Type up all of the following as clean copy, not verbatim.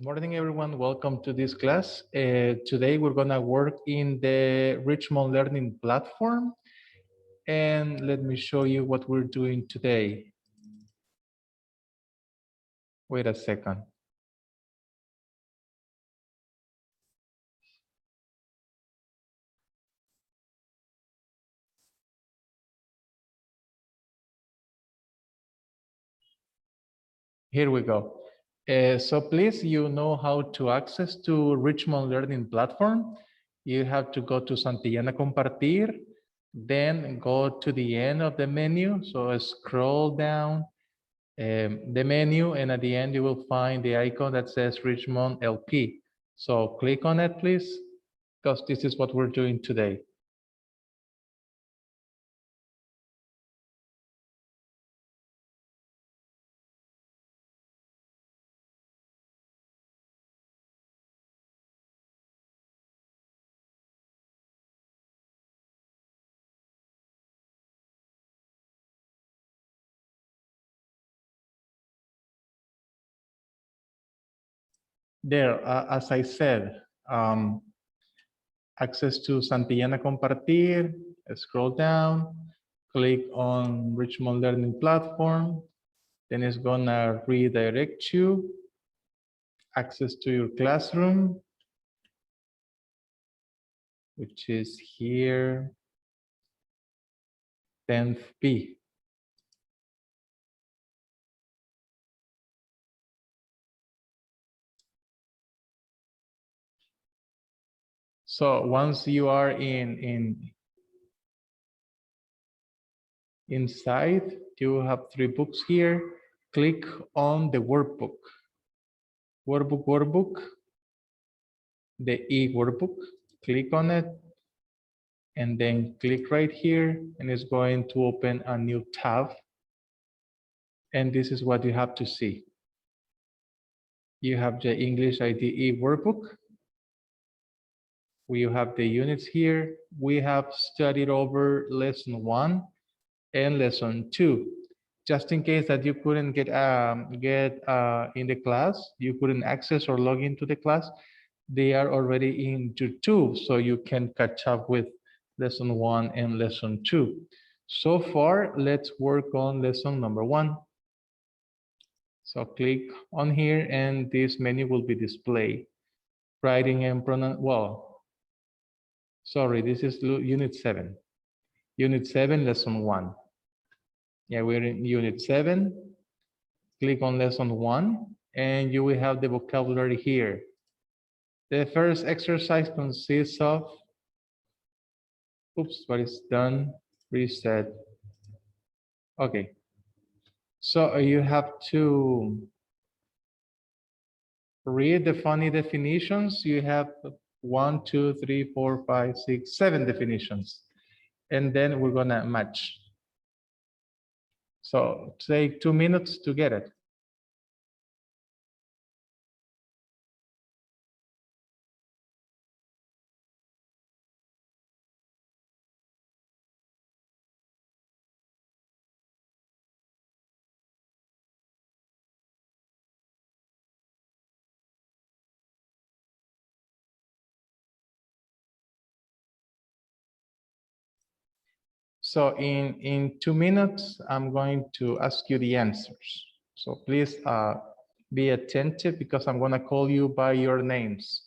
Morning, everyone. Welcome to this class. Today, we're going to work in the Richmond Learning platform. And let me show you what we're doing today. Wait a second. Here we go. So please, you know how to access to Richmond Learning platform. You have to go to Santillana Compartir, then go to the end of the menu. So scroll down the menu, and at the end, you will find the icon that says Richmondlp. So click on it, please, because this is what we're doing today. There, as I said, access to Santillana Compartir, scroll down, click on Richmond Learning Platform, then it's gonna redirect you, access to your classroom, which is here, 10th P. So once you are inside, you have 3 books here. Click on the workbook. Workbook, the e-workbook. Click on it, and then click right here, and it's going to open a new tab. And this is what you have to see. You have the English IDE workbook. We have the units here. We have studied over lesson 1 and lesson 2. Just in case that you couldn't get in the class, you couldn't access or log into the class, they are already into 2, so you can catch up with lesson 1 and lesson 2. So far, let's work on lesson number 1. So click on here, and this menu will be displayed. Writing and pronoun, well, sorry, this is unit 7. Unit 7, lesson 1. Yeah, we're in unit 7. Click on lesson 1, and you will have the vocabulary here. The first exercise consists of, oops, what is done? Reset. Okay. So you have to read the funny definitions. You have 1, 2, 3, 4, 5, 6, 7 definitions. And then we're gonna match. So take 2 minutes to get it. So in 2 minutes, I'm going to ask you the answers. So please be attentive, because I'm gonna call you by your names.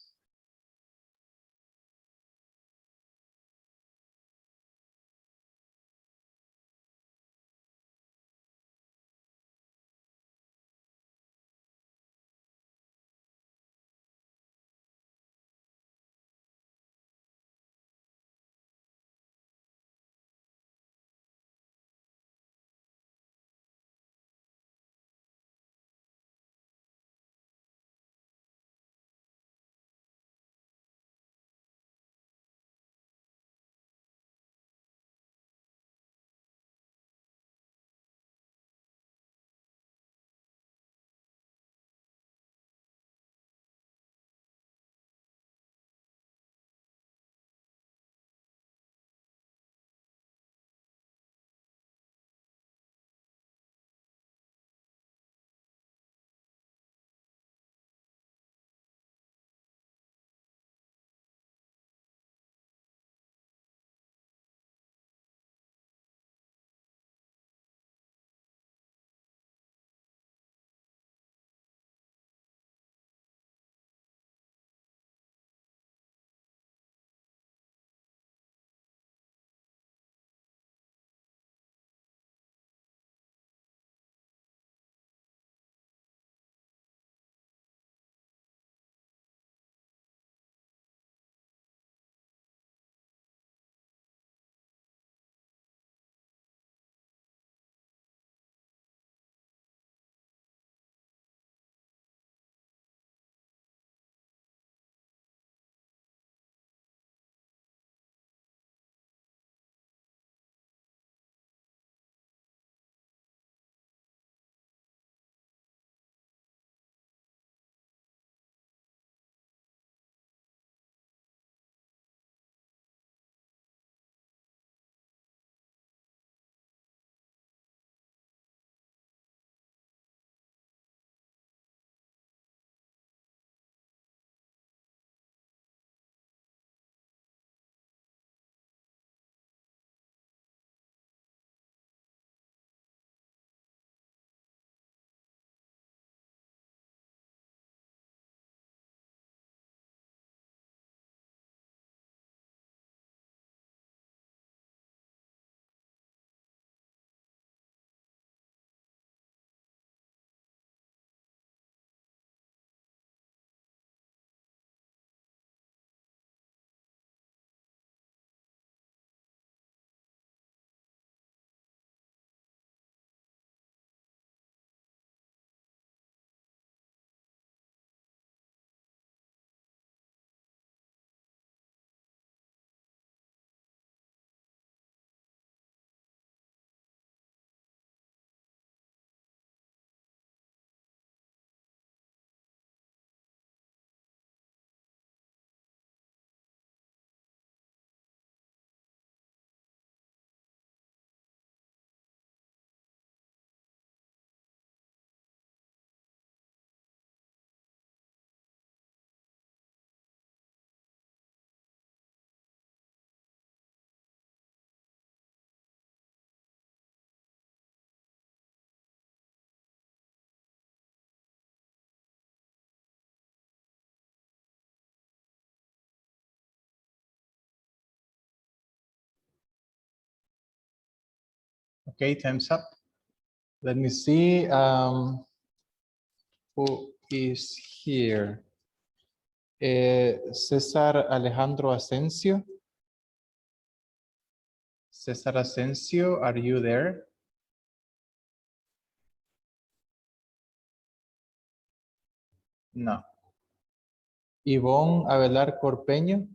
Okay, time's up. Let me see who is here. César Alejandro Asensio. César Asensio, are you there? No. Ivonne Avelar Corpeño.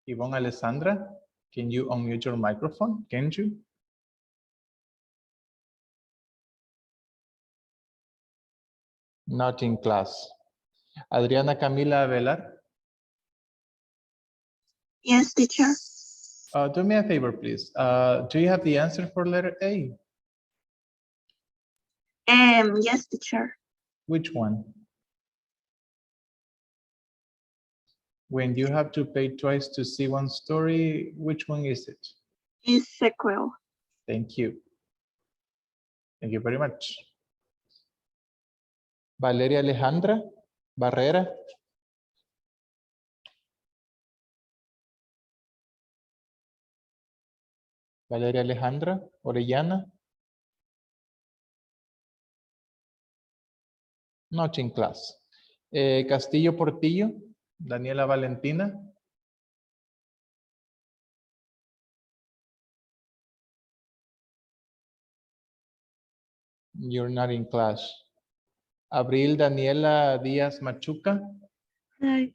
Ivonne Alessandra, can you unmute your microphone? Can you? Not in class. Adriana Camila Avelar. Yes, teacher. Do me a favor, please. Do you have the answer for letter A? Yes, teacher. Which one? When you have to pay twice to see one story, which one is it? Is sequel. Thank you. Thank you very much. Valeria Alejandra Barrera. Valeria Alejandra Orellana. Not in class. Castillo Portillo, Daniela Valentina. You're not in class. Abril Daniela Díaz Machuca. Hi.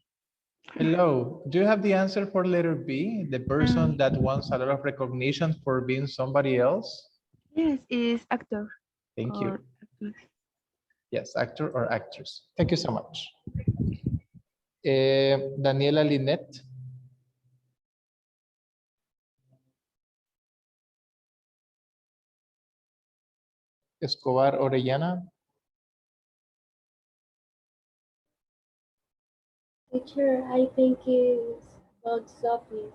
Hello. Do you have the answer for letter B? The person that wants a lot of recognition for being somebody else? Yes, is actor. Thank you. Actress. Yes, actor or actress. Thank you so much. Daniela Linette. Escobar Orellana. Teacher, I think it's box office.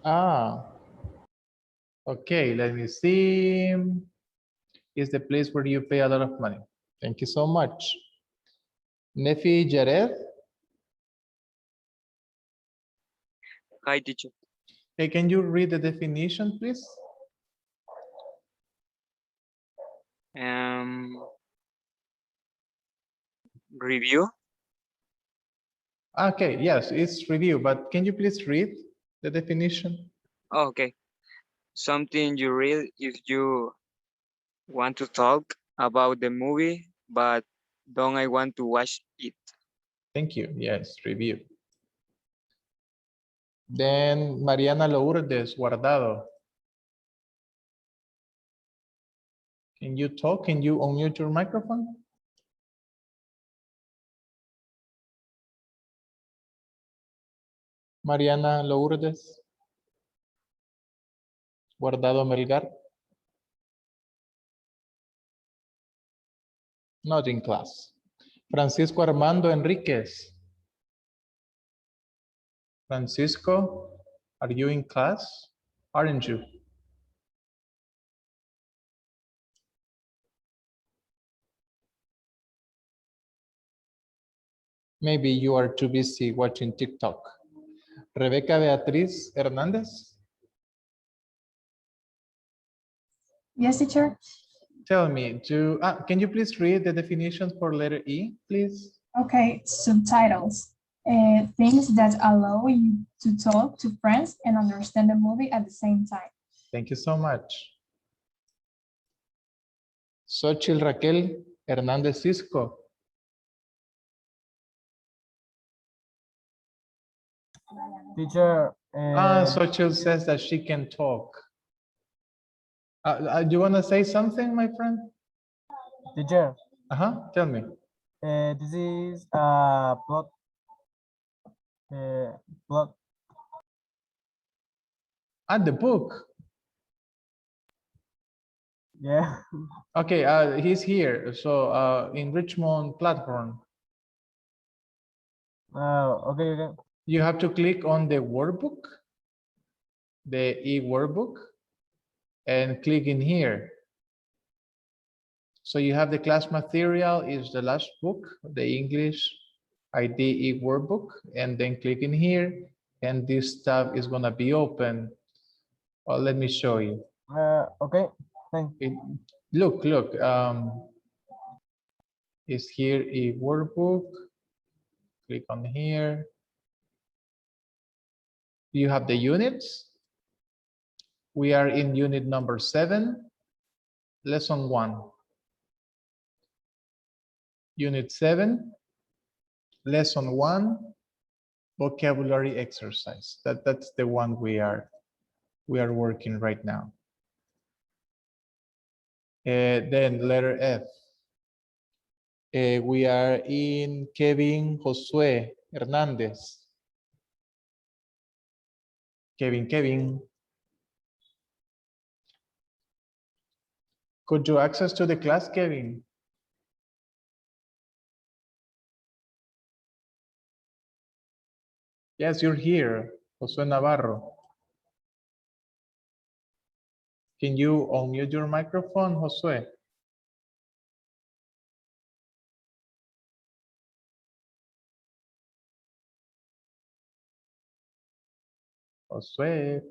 Ah. Okay, let me see. Is the place where you pay a lot of money. Thank you so much. Nefi Jared. Hi, teacher. Hey, can you read the definition, please? Review. Okay, yes, it's review, but can you please read the definition? Oh, okay. Something you read if you want to talk about the movie, but don't I want to watch it. Thank you. Yes, review. Then Mariana Lourdes Guardado. Can you talk? Can you unmute your microphone? Mariana Lourdes Guardado Melgar. Not in class. Francisco Armando Enriquez. Francisco, are you in class? Aren't you? Maybe you are too busy watching TikTok. Rebeca Beatriz Hernandez. Yes, teacher. Tell me, can you please read the definition for letter E, please? Okay, subtitles. Things that allow you to talk to friends and understand the movie at the same time. Thank you so much. Xochitl Raquel Hernandez Cisco. Teacher. Xochitl says that she can talk. Do you want to say something, my friend? Teacher. Tell me. This is a plot. Plot. The book. Yeah. Okay, he's here. So in Richmond platform. Okay. You have to click on the workbook, the e-workbook, and click in here. So you have the class material is the last book, the English ID e-workbook, and then click in here, and this tab is gonna be open. Well, let me show you. Okay. Thank. Look, is here a workbook. Click on here. You have the units. We are in unit number 7, lesson 1. Unit 7, lesson 1, vocabulary exercise. That's the one we are working right now. Then letter F. We are in Kevin Josué Hernandez. Kevin. Could you access to the class, Kevin? Yes, you're here, Josué Navarro. Can you unmute your microphone, Josué? Josué,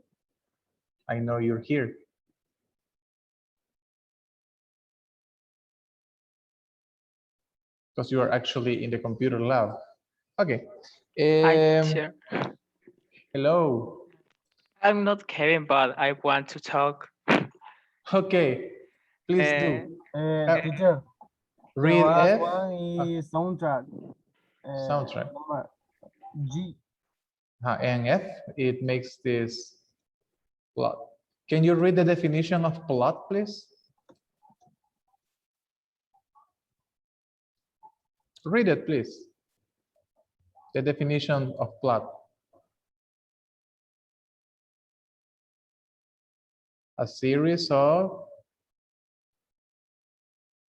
I know you're here. Because you are actually in the computer lab. Okay. Hi, teacher. Hello. I'm not Kevin, but I want to talk. Okay, please do. Teacher. The Read last F. one is soundtrack. Soundtrack. Number G. And F, it makes this plot. Can you read the definition of plot, please? Read it, please. The definition of plot. A series of...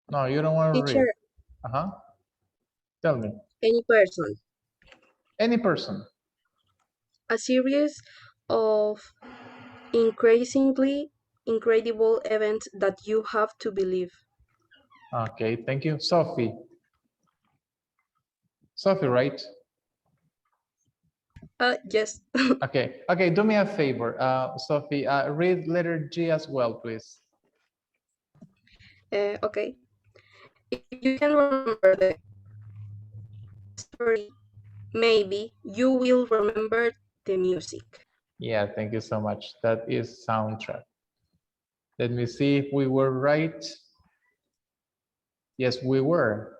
No, you don't want to read. Teacher, Tell me. any person. Any person. A series of increasingly incredible events that you have to believe. Okay, thank you. Sophie. Sophie, right? Yes. Okay, do me a favor, Sophie, read letter G as well, please. Okay. If you can remember the story, maybe you will remember the music. Yeah, thank you so much. That is soundtrack. Let me see if we were right. Yes, we were.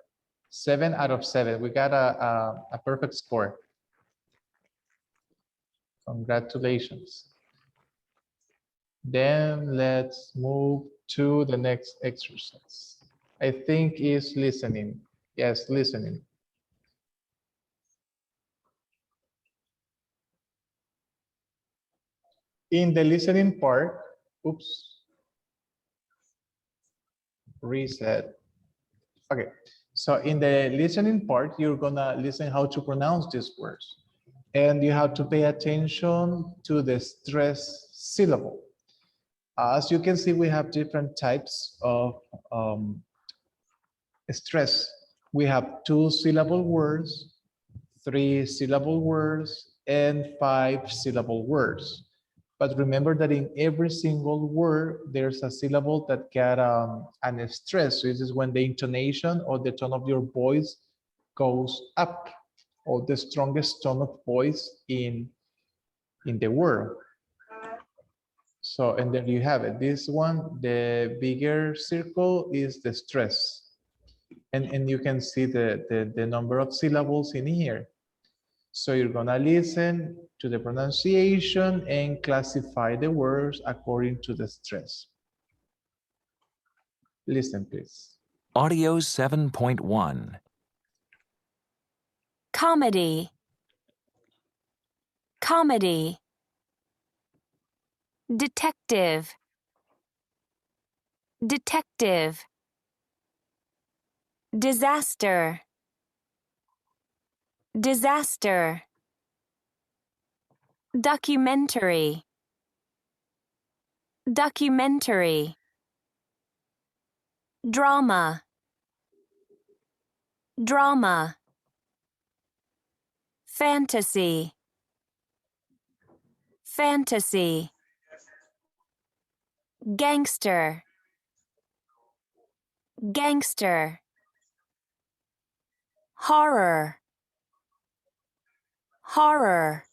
7 out of 7. We got a perfect score. Congratulations. Then let's move to the next exercise. I think is listening. Yes, listening. In the listening part, oops, reset. Okay, so in the listening part, you're gonna listen how to pronounce these words. And you have to pay attention to the stress syllable. As you can see, we have different types of stress. We have 2-syllable words, 3-syllable words, and 5-syllable words. But remember that in every single word, there's a syllable that get an stress. So this is when the intonation or the tone of your voice goes up, or the strongest tone of voice in the word. So, and there you have it. This one, the bigger circle is the stress. And you can see the number of syllables in here. So you're gonna listen to the pronunciation and classify the words according to the stress. Listen, please. Audio 7.1. Comedy. Comedy. Detective. Detective. Disaster. Disaster. Documentary. Documentary. Drama. Drama. Fantasy. Fantasy. Gangster. Gangster. Horror. Horror.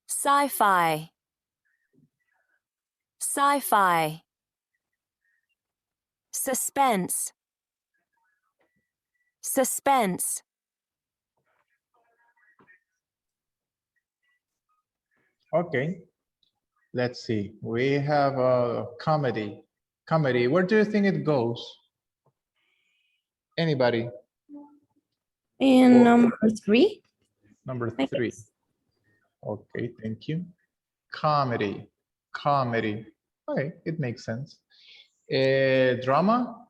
Sci-fi. Sci-fi. Suspense. Suspense. Okay. Let's see. We have a comedy. Comedy. Where do you think it goes? Anybody? And Or- number 3. Number I 3. guess. Okay, thank you. Comedy. Comedy. Okay, it makes sense. Drama.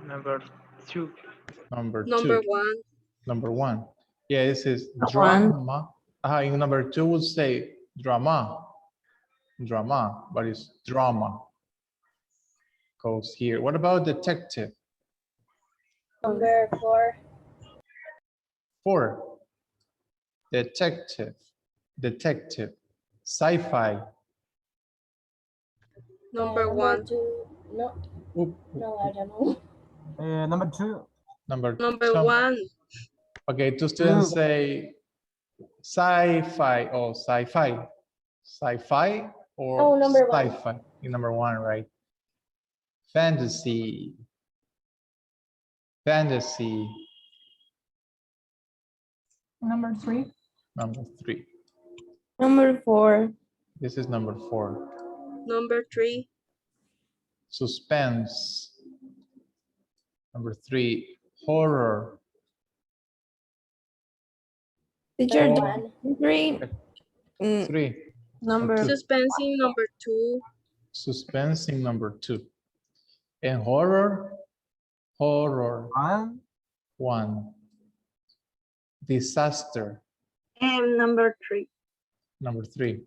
Number 2. Number Number 2. 1. Number 1. Yeah, this is One. drama. In number 2 would say drama. Drama, but it's drama. Goes here. What about detective? Number 4. 4. Detective. Detective. Sci-fi. Number 1. 2. No, Oop. no, I don't know. Number 2. Number Number some- 1. Okay, 2 students Two. say sci-fi or sci-fi. Sci-fi or Oh, number 1. sci-fi. In number 1, right? Fantasy. Fantasy. Number 3. Number 3. Number 4. This is number 4. Number 3. Suspense. Number 3. Horror. Teacher, Number 1. 3. 3. Number Two. Suspensing number 2. Suspense in number 2. And horror. Horror. 1. 1. Disaster. And number 3. Number 3.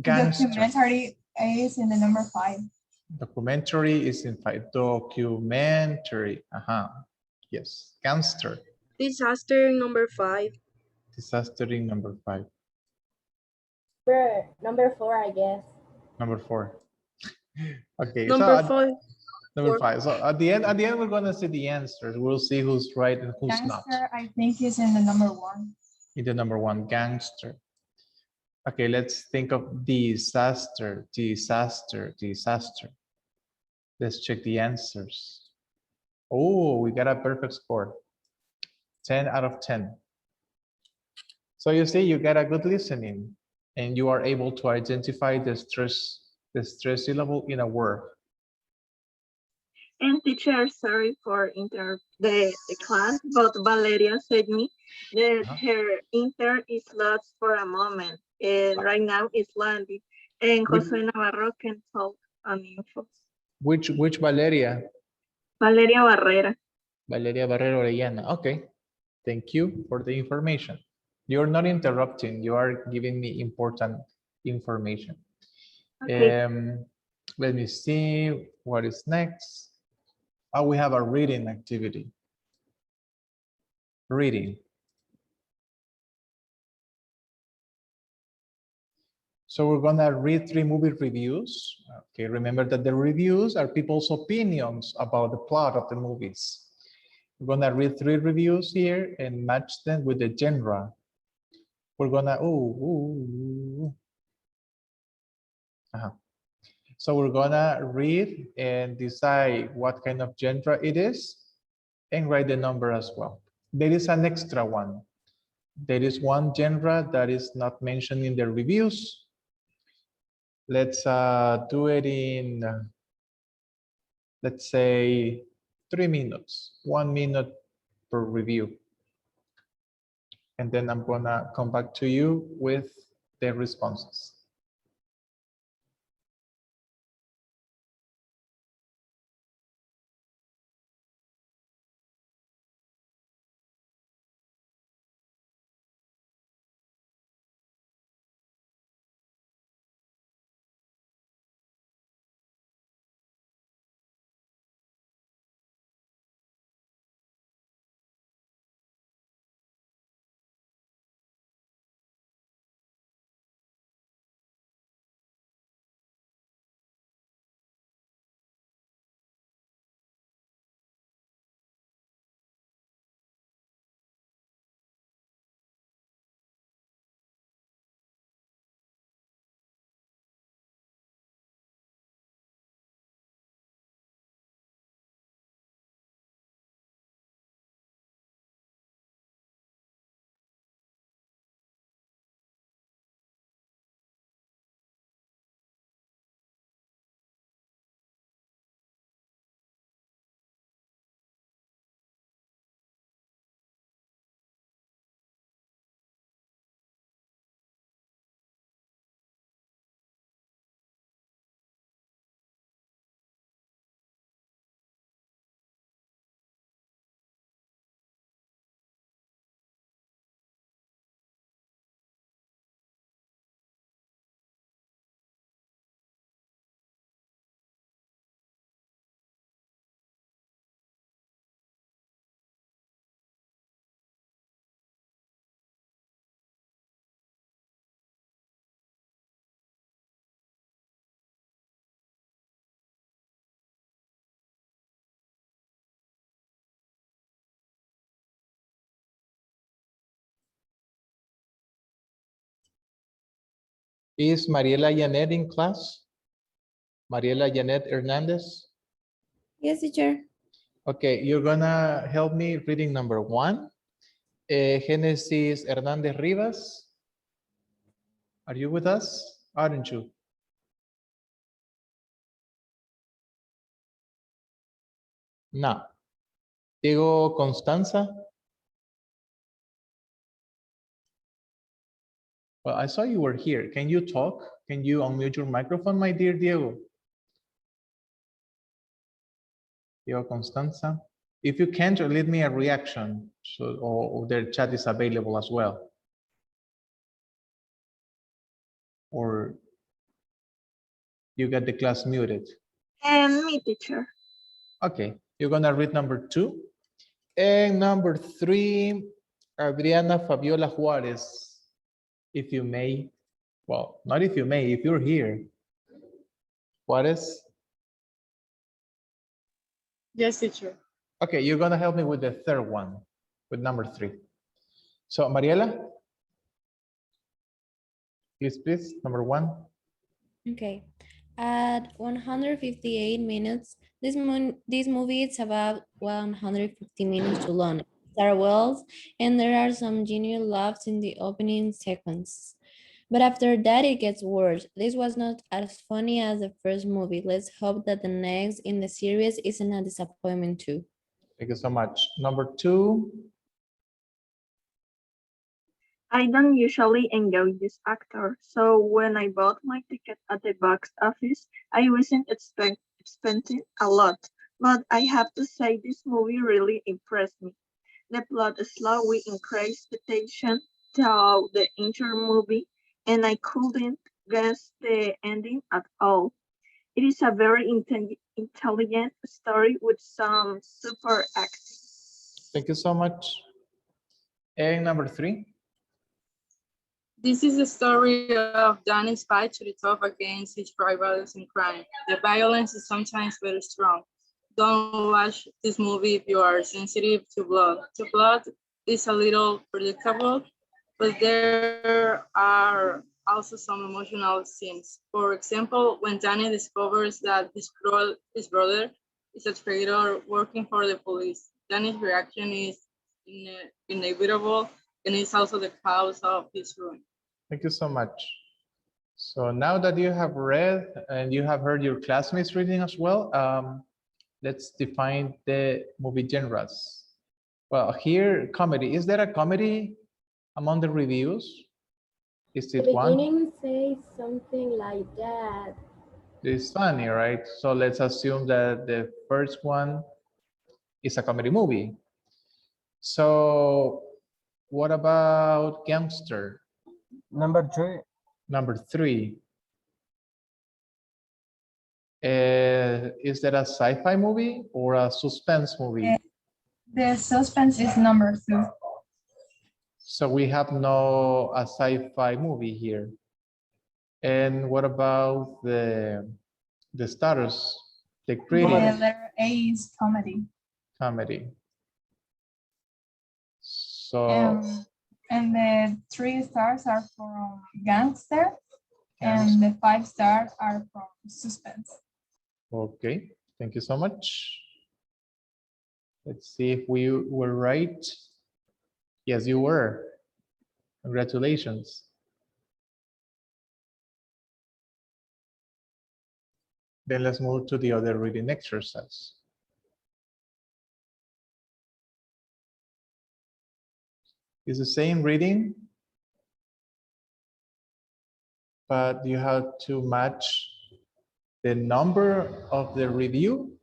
Gangster. Documentary is in the number 5. Documentary is in 5. Documentary. Yes. Gangster. Disaster number 5. Disaster in number 5. Number 4, I guess. Number 4. Okay. Number so 5. number four. 5. So at the end, we're gonna see the answers. We'll see who's right and who's not. Gangster, I think, is in the number 1. In the number 1, gangster. Okay, let's think of disaster, disaster, disaster. Let's check the answers. Oh, we got a perfect score. 10 out of 10. So you see, you got a good listening and you are able to identify the stress syllable in a word. And teacher, sorry for the class, but Valeria said me that her inter is lost for a moment. And right now it's landing. And Jose Navarro can talk on info. Which Valeria? Valeria Barrera. Valeria Barrero Orellana. Okay, thank you for the information. You're not interrupting, you are giving me important information. Okay. Let me see what is next. Oh, we have a reading activity. Reading. So we're gonna read 3 movie reviews. Okay, remember that the reviews are people's opinions about the plot of the movies. We're gonna read 3 reviews here and match them with the genre. We're gonna, So we're gonna read and decide what kind of genre it is and write the number as well. There is an extra one. There is one genre that is not mentioned in the reviews. Let's do it in, let's say 3 minutes, 1 minute per review. And then I'm gonna come back to you with the responses. Is Mariela Janet in class? Mariela Janet Hernandez? Yes, teacher. Okay, you're gonna help me reading number 1. Genesis Hernandez Rivas. Are you with us? Aren't you? No. Diego Constanza. Well, I saw you were here. Can you talk? Can you unmute your microphone, my dear Diego? Diego Constanza. If you can't, leave me a reaction, so or their chat is available as well. Or you got the class muted. And me, teacher. Okay, you're gonna read number 2. And number 3, Adriana Fabiola Juarez, if you may. Well, not if you may, if you're here. Juarez. Yes, teacher. Okay, you're gonna help me with the third one, with number 3. So, Mariela, please, number 1. Okay. At 158 minutes, this movie is about 150 minutes too long. Star Wars, and there are some genuine laughs in the opening sequence. But after that, it gets worse. This was not as funny as the first movie. Let's hope that the next in the series isn't a disappointment too. Thank you so much. Number 2. I don't usually enjoy this actor, so when I bought my ticket at the box office, I wasn't expecting a lot. But I have to say this movie really impressed me. The plot slowly increased expectation throughout the entire movie, and I couldn't guess the ending at all. It is a very intelligent story with some super acting. Thank you so much. And number 3. This is the story of Danny's fight to the top against his rivals in crime. The violence is sometimes very strong. Don't watch this movie if you are sensitive to blood. The blood is a little predictable, but there are also some emotional scenes. For example, when Danny discovers that his brother is a traitor working for the police, Danny's reaction is inevitable and is also the cause of his ruin. Thank you so much. So now that you have read and you have heard your classmates reading as well, let's define the movie genres. Well, here, comedy. Is there a comedy among the reviews? Is it The one? beginning says something like that. It's funny, right? So let's assume that the first one is a comedy movie. So what about gangster? Number 3. Number 3. Is that a sci-fi movie or a suspense movie? The suspense is number 2. So we have no a sci-fi movie here. And what about the status? The The critic letter A is comedy. comedy. So And the 3 stars are from gangster, and the 5 stars are from suspense. okay, thank you so much. Let's see if we were right. Yes, you were. Congratulations. Then let's move to the other reading exercise. It's the same reading, but you have to match the number of the review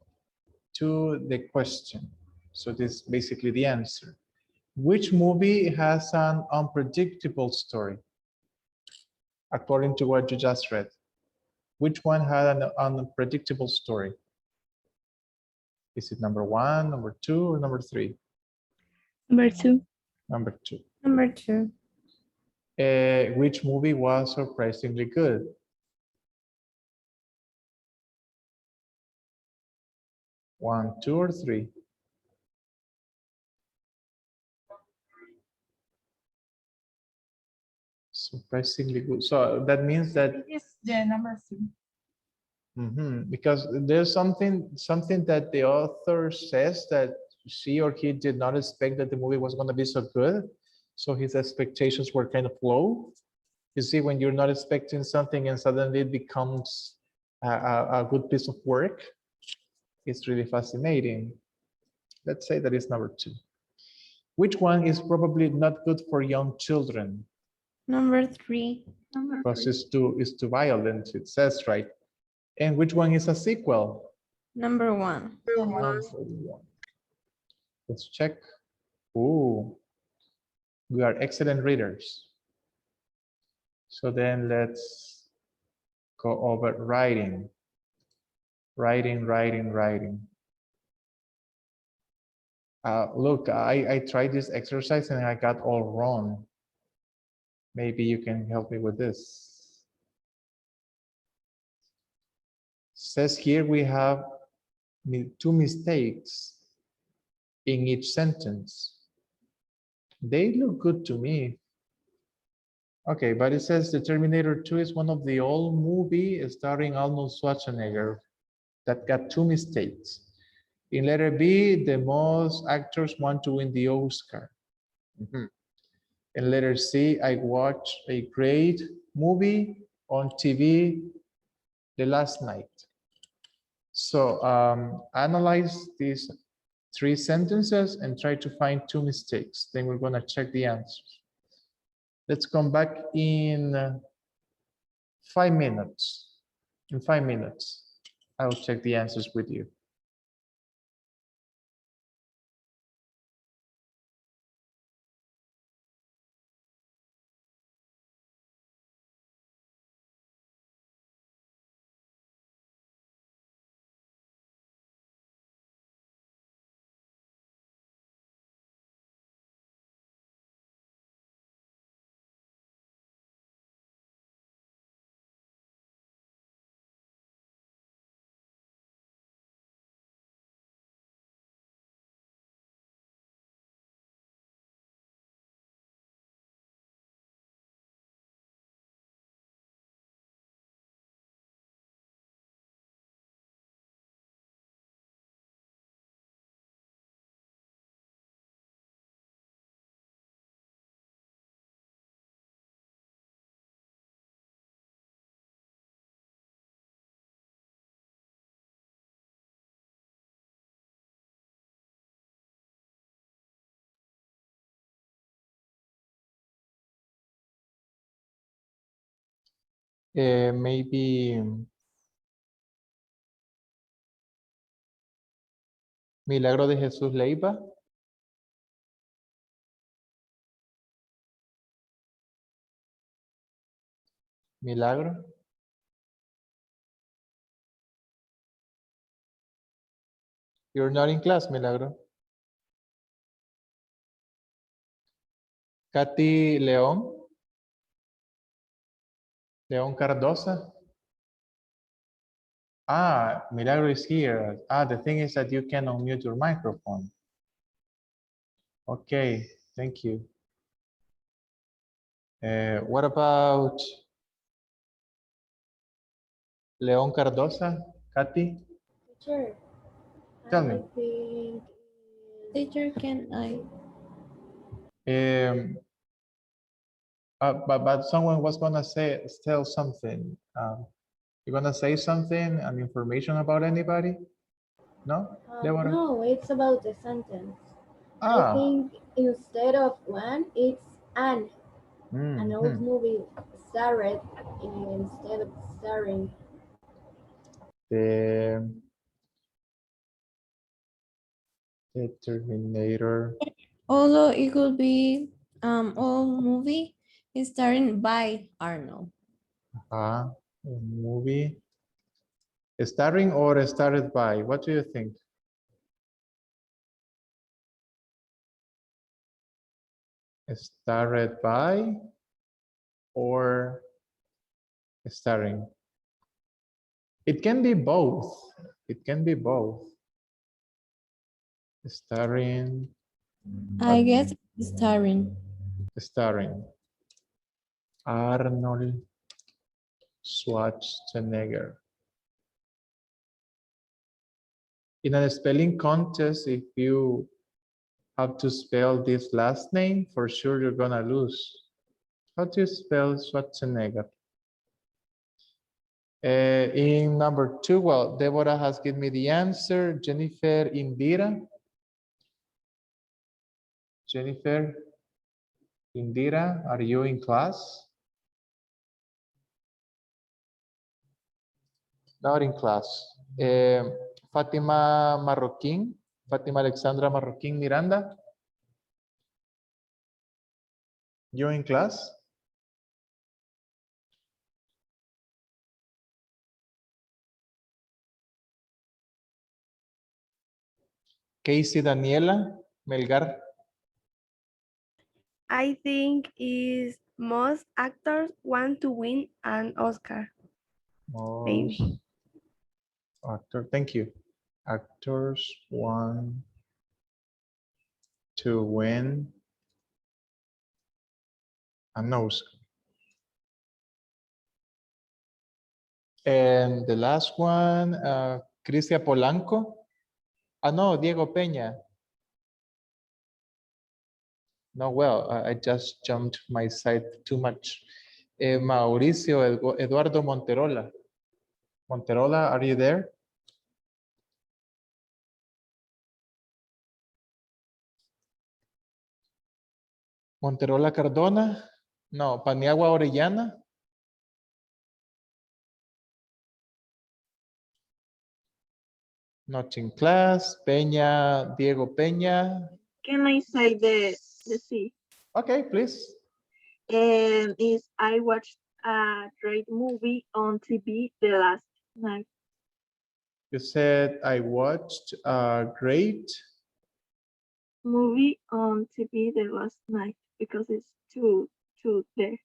to the question. So this is basically the answer. Which movie has an unpredictable story? According to what you just read. Which one had an unpredictable story? Is it number 1, number 2, or number 3? Number 2. Number 2. Number 2. Which movie was surprisingly good? One, 2, or 3? Surprisingly good. So that means that It's the number 2. because there's something that the author says that she or he did not expect that the movie was going to be so good. So his expectations were kind of low. You see, when you're not expecting something and suddenly it becomes a good piece of work, it's really fascinating. Let's say that is number 2. Which one is probably not good for young children? Number 3. Because it's too violent, it says, right? And which one is a sequel? Number 1. Number 1. Let's check. Ooh, we are excellent readers. So then let's go over writing. Writing. Look, I tried this exercise and I got all wrong. Maybe you can help me with this. Says here we have 2 mistakes in each sentence. They look good to me. Okay, but it says the Terminator 2 is one of the old movies starring Arnold Schwarzenegger that got 2 mistakes. In letter B, the most actors want to win the Oscar. In letter C, I watched a great movie on TV the last night. So analyze these 3 sentences and try to find 2 mistakes. Then we're gonna check the answers. Let's come back in 5 minutes. In 5 minutes, I'll check the answers with you. Maybe Milagro de Jesús Leiva. Milagro. You're not in class, Milagro. Katy León. León Cardosa. Ah, Milagro is here. Ah, the thing is that you can unmute your microphone. Okay, thank you. What about León Cardosa? Katy? Teacher, Tell me. Teacher, can I? But someone was gonna tell something. You gonna say something, an information about anybody? No? Deborah? No, it's about the sentence. I Ah. think instead of one, it's an. An old movie starred instead of starring. The Terminator. Although it could be old movie starring by Arnold. A movie. Starring or starred by? What do you think? Starred by or starring? It can be both. It can be both. Starring. I guess starring. Starring. Arnold Schwarzenegger. In a spelling contest, if you have to spell this last name, for sure you're gonna lose. How do you spell Schwarzenegger? In number 2, well, Deborah has given me the answer. Jennifer Indira. Jennifer Indira, are you in class? Not in class. Fatima Marroquín, Fatima Alexandra Marroquín Miranda. You in class? Casey Daniela Melgar. I think is most actors want to win an Oscar. Most actor, thank you. Actors want to win an Oscar. And the last one, Cristian Polanco. Ah, no, Diego Peña. No, well, I just jumped my side too much. Mauricio Eduardo Monterola. Monterola, are you there? Monterola Cardona. No, Paniagua Orellana. Not in class. Peña, Diego Peña. Can I say the C? Okay, please. And is I watched a great movie on TV the last night. You said I watched a great Movie on TV the last night because it's two there.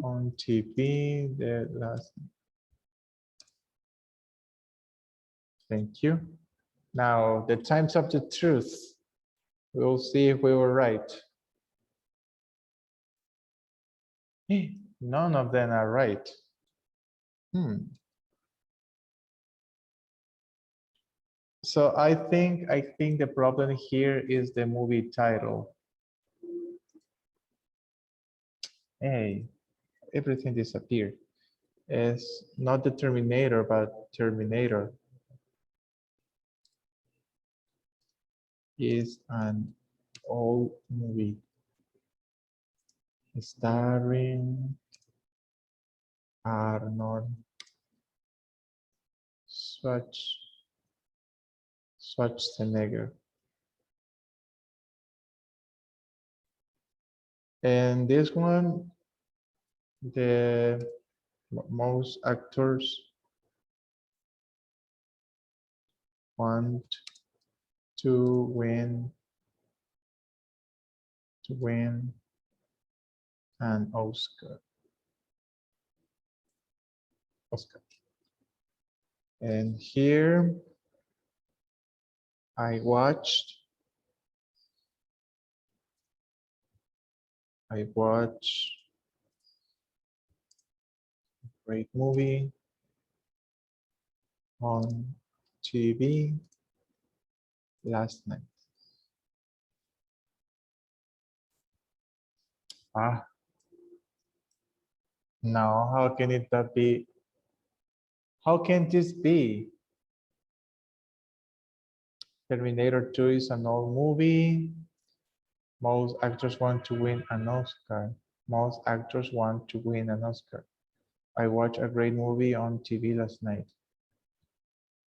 on TV the last. Thank you. Now the times of the truth. We'll see if we were right. None of them are right. So I think the problem here is the movie title. Hey, everything disappeared. It's not the Terminator, but Terminator. Is an old movie starring Arnold Schwarzenegger. And this one, the most actors want to win an Oscar. And here I watched a great movie on TV last night. No, how can it that be? How can this be? Terminator 2 is an old movie. Most actors want to win an Oscar. Most actors want to win an Oscar. I watched a great movie on TV last night.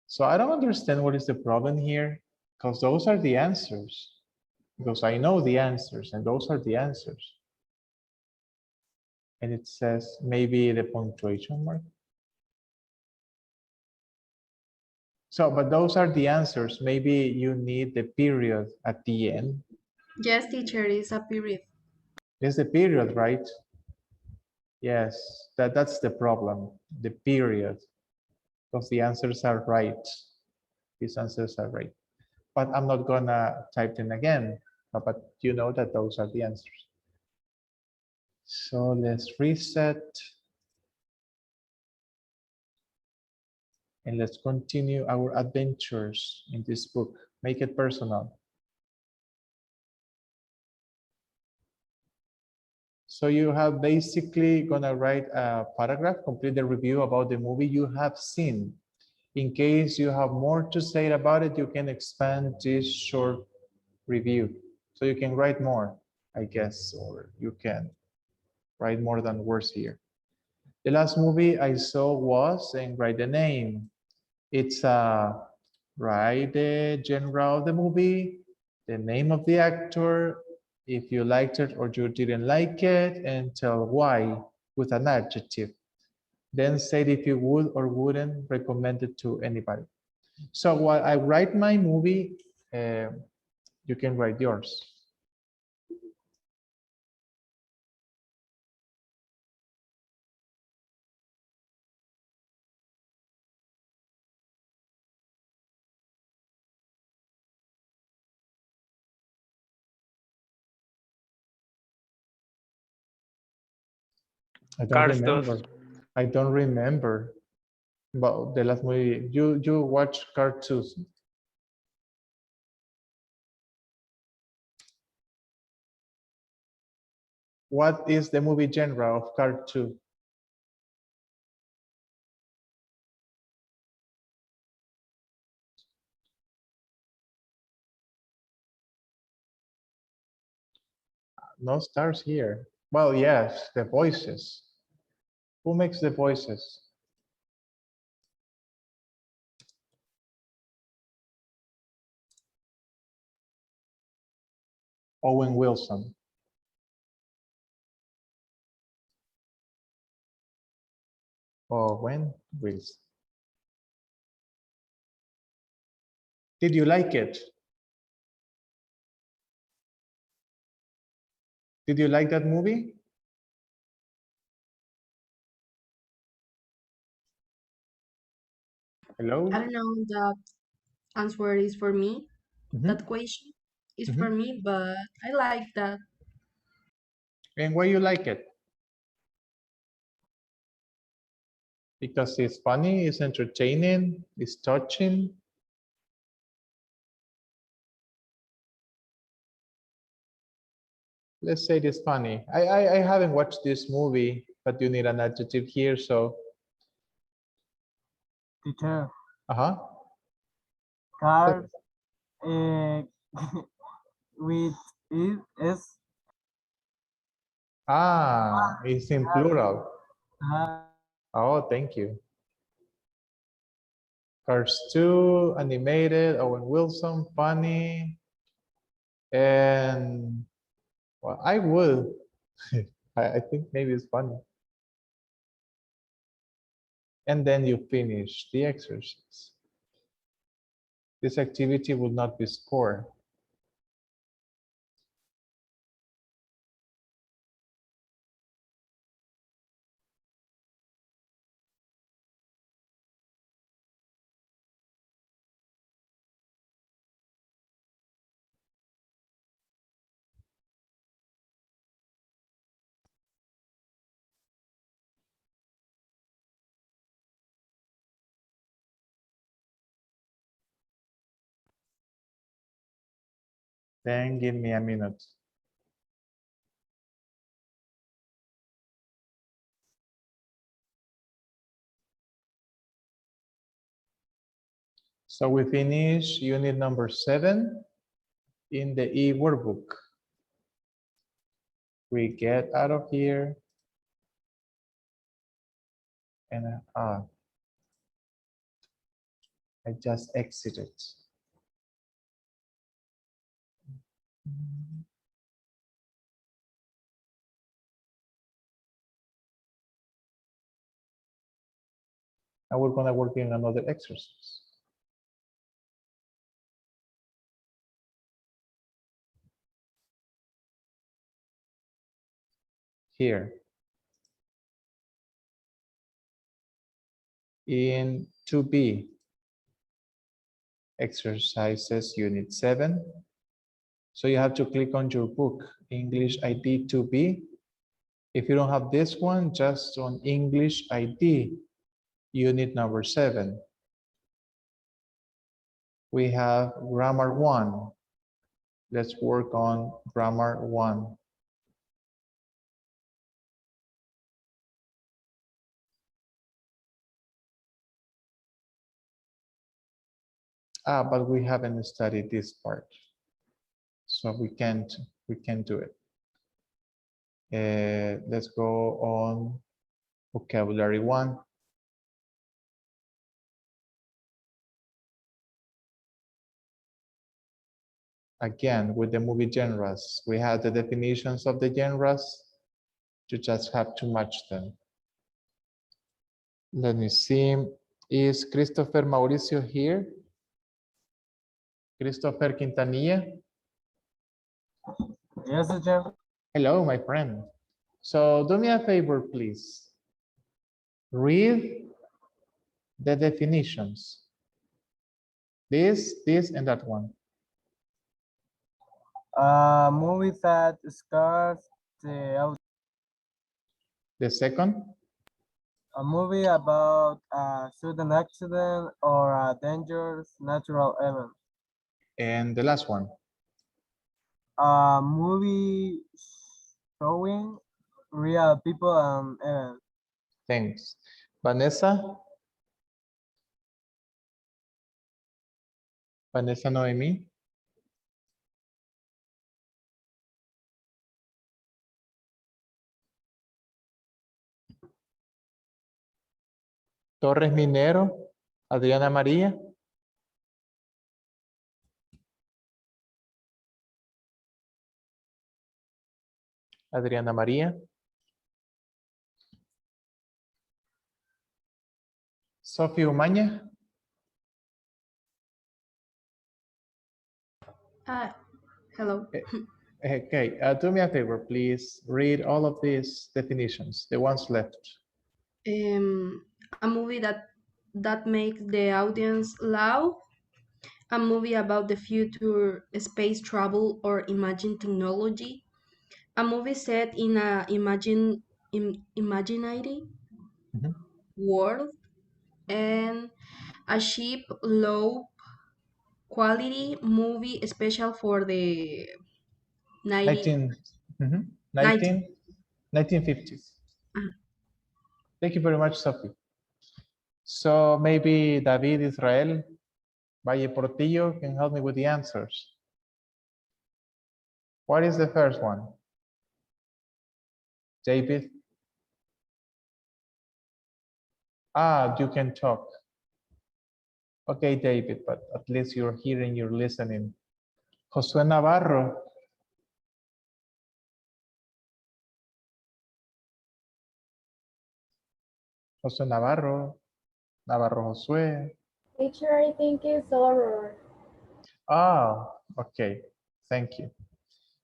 So I don't understand what is the problem here, because those are the answers. Because I know the answers, and those are the answers. And it says maybe the punctuation mark. So, but those are the answers. Maybe you need the period at the end. Yes, teacher, it's a period. It's the period, right? Yes, that's the problem, the period. Because the answers are right. These answers are right. But I'm not gonna type them again. But you know that those are the answers. So let's reset. And let's continue our adventures in this book. Make it personal. So you have basically gonna write a paragraph, complete the review about the movie you have seen. In case you have more to say about it, you can expand this short review. So you can write more, I guess, or you can write more than words here. The last movie I saw was, and write the name. It's write the genre of the movie, the name of the actor, if you liked it or you didn't like it, and tell why with an adjective. Then say if you would or wouldn't recommend it to anybody. So while I write my movie, you can write yours. I don't Cars remember. 2. I don't remember about the last movie. You watch cartoons. What is the movie genre of cartoon? No stars here. Well, yes, the voices. Who makes the voices? Owen Wilson. Owen Wilson. Did you like it? Did you like that movie? Hello? I don't know the answer is for me. That question is for me, but I like that. And why you like it? Because it's funny, it's entertaining, it's touching. Let's say it's funny. I haven't watched this movie, but you need an adjective here, so. Teacher. Uh-huh. Cars with it is. Ah, it's in plural. Uh, Oh, thank you. Cars 2, animated, Owen Wilson, funny. And, well, I would. I think maybe it's funny. And then you finish the exercise. This activity will not be scored. Then give me a minute. So we finish unit number 7 in the e-workbook. We get out of here and I just exited. Now we're gonna work in another exercise. Here. In 2B, exercises unit 7. So you have to click on your book, English ID 2B, If you don't have this one, just on English ID, unit number 7. We have grammar 1. Let's work on grammar 1. But we haven't studied this part, so we can't do it. Let's go on vocabulary 1. Again, with the movie genres, we have the definitions of the genres. You just have to match them. Let me see. Is Christopher Mauricio here? Christopher Quintanilla? Yes, teacher. Hello, my friend. So do me a favor, please. Read the definitions. This, and that one. A movie that scars the audience. The second? A movie about a sudden accident or a dangerous natural event. And the last one? A movie showing real people and events. Thanks. Vanessa? Vanessa Noemi? Torres Minero? Adriana María? Adriana María? Sofía Umaña? Hello. Okay, do me a favor, please. Read all of these definitions, the ones left. A movie that makes the audience laugh. A movie about the future, space travel, or imagined technology. A movie set in a imaginary world, and a cheap, low quality movie special for the 1950s. Thank you very much, Sophie. So maybe David Israel Valle Portillo can help me with the answers. What is the first one? David? You can talk. Okay, David, but at least you're hearing, you're listening. Josué Navarro. Josué Navarro. Navarro Josué. Teacher, I think it's horror. Okay. Thank you.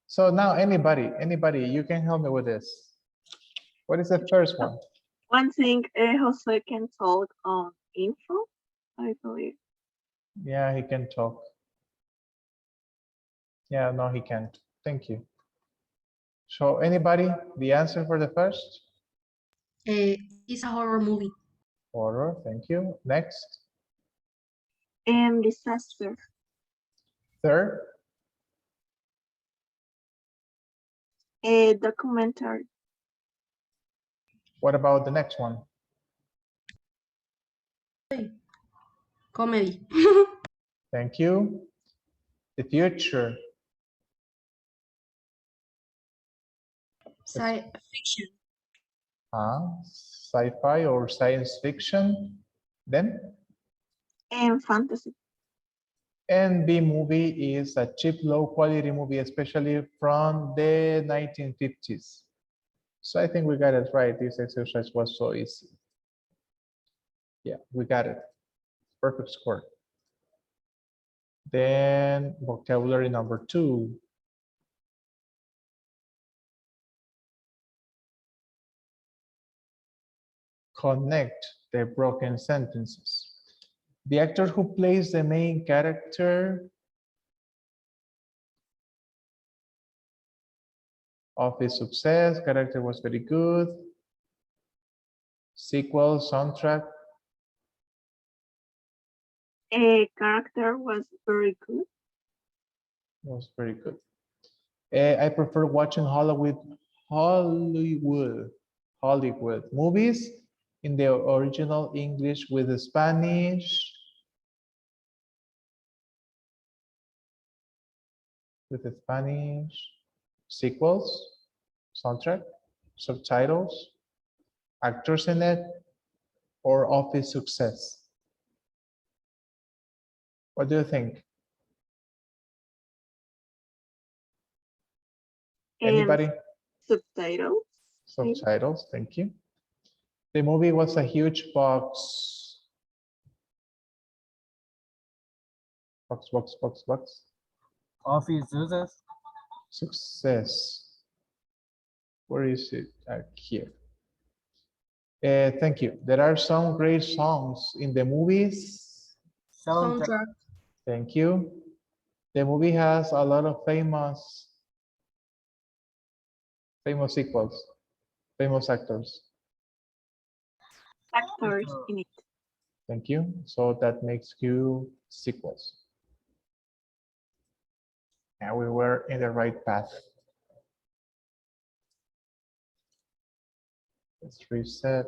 So now anybody, you can help me with this. What is the first one? One thing, Jose can talk on info, I believe. Yeah, he can talk. Yeah, no, he can't. Thank you. So anybody, the answer for the first? It's a horror movie. Horror, thank you. Next. Disaster. Third. A documentary. What about the next one? Comedy. Thank you. The future. Fiction. Sci-fi or science fiction. Then? And fantasy. And B movie is a cheap, low quality movie, especially from the 1950s. So I think we got it right. This exercise was so easy. Yeah, we got it. Perfect score. Then vocabulary number 2. Connect the broken sentences. The actor who plays the main character Office success, character was very good. Sequel, soundtrack. A character was very good. Was very good. I prefer watching Hollywood movies in the original English with the Spanish. With the Spanish sequels, soundtrack, subtitles, actors in it, or office success. What do you think? Anybody? Subtitles. Subtitles, thank you. The movie was a huge box. Box. Office success. Success. Where is it? Here. Thank you. There are some great songs in the movies. Soundtrack. Thank you. The movie has a lot of famous sequels, famous actors. Actors in it. Thank you. So that makes you sequels. And we were in the right path. Let's reset.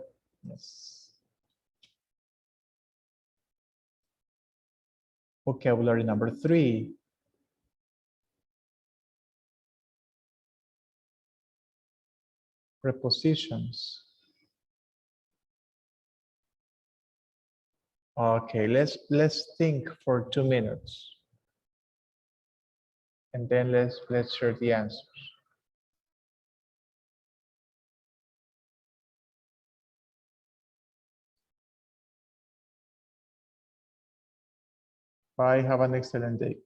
Yes. Vocabulary number 3. Prepositions. Okay, let's think for 2 minutes. And then let's share the answers. Bye, have an excellent day.